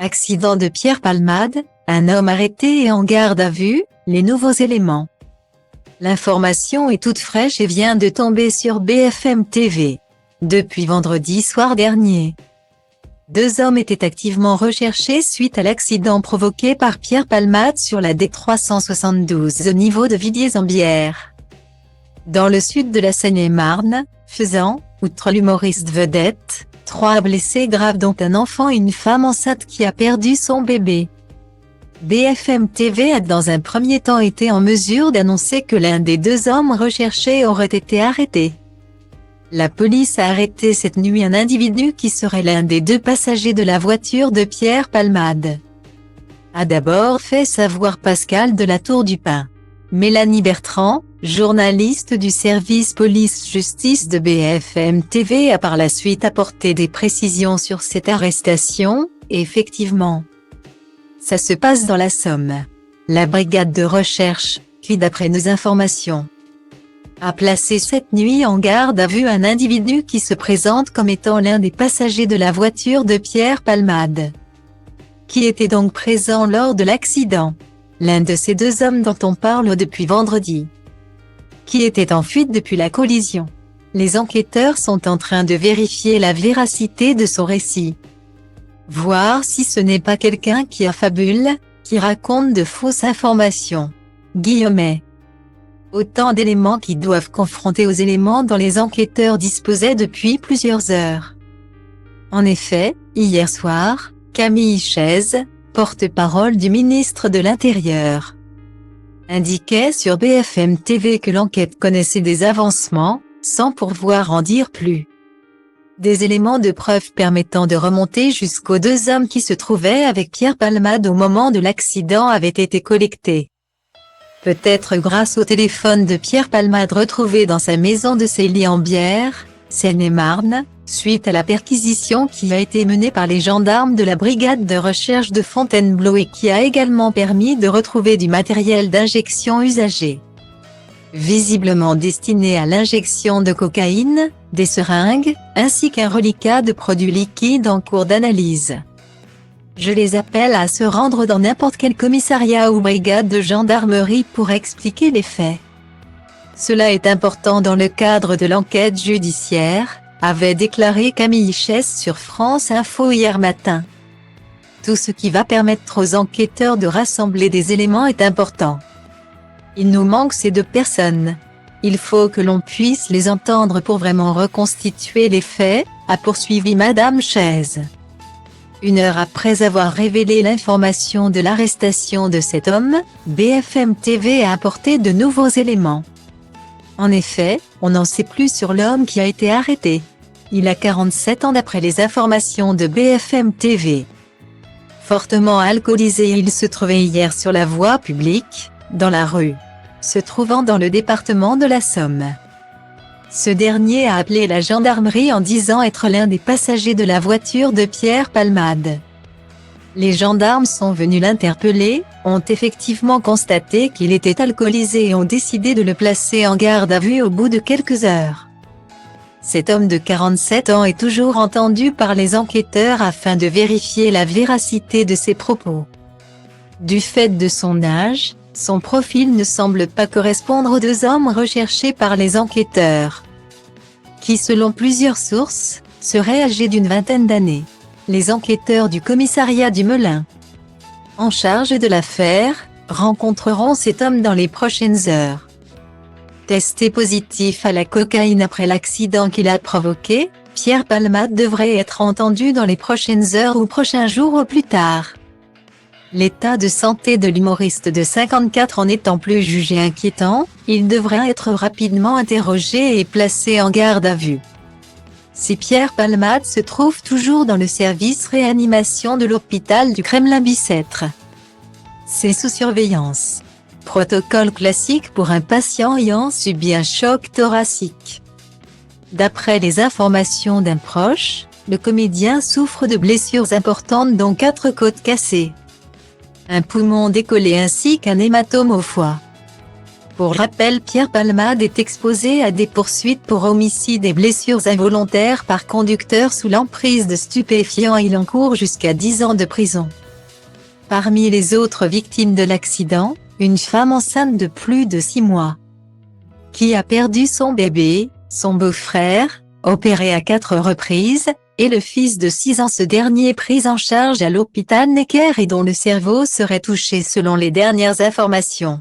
Accident de Pierre Palmade, un homme arrêté et en garde à vue, les nouveaux éléments. L'information est toute fraîche et vient de tomber sur BFM TV. Depuis vendredi soir dernier, 2 hommes étaient activement recherchés suite à l'accident provoqué par Pierre Palmade sur la D372 au niveau de Villiers-en-Bière. Dans le sud de la Seine-et-Marne, faisant, outre l'humoriste vedette, 3 blessés graves dont un enfant et une femme enceinte qui a perdu son bébé. BFM TV a dans un premier temps été en mesure d'annoncer que l'un des 2 hommes recherchés aurait été arrêté. La police a arrêté cette nuit un individu qui serait l'un des 2 passagers de la voiture de Pierre Palmade. A d'abord fait savoir Pascal de la Tour du Pin. Mélanie Bertrand, journaliste du service police-justice de BFM TV, a par la suite apporté des précisions sur cette arrestation. Effectivement, ça se passe dans la Somme. La brigade de recherche, qui d'après nos informations, a placé cette nuit en garde à vue un individu qui se présente comme étant l'un des passagers de la voiture de Pierre Palmade, qui était donc présent lors de l'accident. L'un de ces 2 hommes dont on parle depuis vendredi, qui était en fuite depuis la collision. Les enquêteurs sont en train de vérifier la véracité de son récit. Voir si ce n'est pas quelqu'un qui affabule, qui raconte de fausses informations. Guillemets. Autant d'éléments qui doivent confronter aux éléments dont les enquêteurs disposaient depuis plusieurs heures. En effet, hier soir, Camille Chaise, porte-parole du ministre de l'Intérieur, indiquait sur BFM TV que l'enquête connaissait des avancements, sans pouvoir en dire plus. Des éléments de preuve permettant de remonter jusqu'aux 2 hommes qui se trouvaient avec Pierre Palmade au moment de l'accident avaient été collectés. Peut-être grâce au téléphone de Pierre Palmade retrouvé dans sa maison de Villiers-en-Bière, Seine-et-Marne, suite à la perquisition qui a été menée par les gendarmes de la brigade de recherche de Fontainebleau et qui a également permis de retrouver du matériel d'injection usagé, visiblement destiné à l'injection de cocaïne, des seringues, ainsi qu'un reliquat de produits liquides en cours d'analyse. Je les appelle à se rendre dans n'importe quel commissariat ou brigade de gendarmerie pour expliquer les faits. Cela est important dans le cadre de l'enquête judiciaire, avait déclaré Camille Chaise sur France Info hier matin. Tout ce qui va permettre aux enquêteurs de rassembler des éléments est important. Il nous manque ces 2 personnes. Il faut que l'on puisse les entendre pour vraiment reconstituer les faits, a poursuivi Madame Chaise. 1 heure après avoir révélé l'information de l'arrestation de cet homme, BFM TV a apporté de nouveaux éléments. En effet, on n'en sait plus sur l'homme qui a été arrêté. Il a 47 ans d'après les informations de BFM TV. Fortement alcoolisé, il se trouvait hier sur la voie publique, dans la rue, se trouvant dans le département de la Somme. Ce dernier a appelé la gendarmerie en disant être l'un des passagers de la voiture de Pierre Palmade. Les gendarmes sont venus l'interpeller, ont effectivement constaté qu'il était alcoolisé et ont décidé de le placer en garde à vue au bout de quelques heures. Cet homme de 47 ans est toujours entendu par les enquêteurs afin de vérifier la véracité de ses propos. Du fait de son âge, son profil ne semble pas correspondre aux 2 hommes recherchés par les enquêteurs, qui selon plusieurs sources, seraient âgés d'une vingtaine d'années. Les enquêteurs du commissariat du Melun, en charge de l'affaire, rencontreront cet homme dans les prochaines heures. Testé positif à la cocaïne après l'accident qu'il a provoqué, Pierre Palmade devrait être entendu dans les prochaines heures ou prochains jours au plus tard. L'état de santé de l'humoriste de 54 ans n'étant plus jugé inquiétant, il devrait être rapidement interrogé et placé en garde à vue. Si Pierre Palmade se trouve toujours dans le service réanimation de l'hôpital du Kremlin-Bicêtre, c'est sous surveillance. Protocole classique pour un patient ayant subi un choc thoracique. D'après les informations d'un proche, le comédien souffre de blessures importantes dont 4 côtes cassées, un poumon décollé ainsi qu'un hématome au foie. Pour rappel, Pierre Palmade est exposé à des poursuites pour homicide et blessures involontaires par conducteur sous l'emprise de stupéfiants. Il encourt jusqu'à 10 ans de prison. Parmi les autres victimes de l'accident, une femme enceinte de plus de 6 mois, qui a perdu son bébé, son beau-frère, opéré à 4 reprises, et le fils de 6 ans. Ce dernier pris en charge à l'hôpital Necker et dont le cerveau serait touché selon les dernières informations.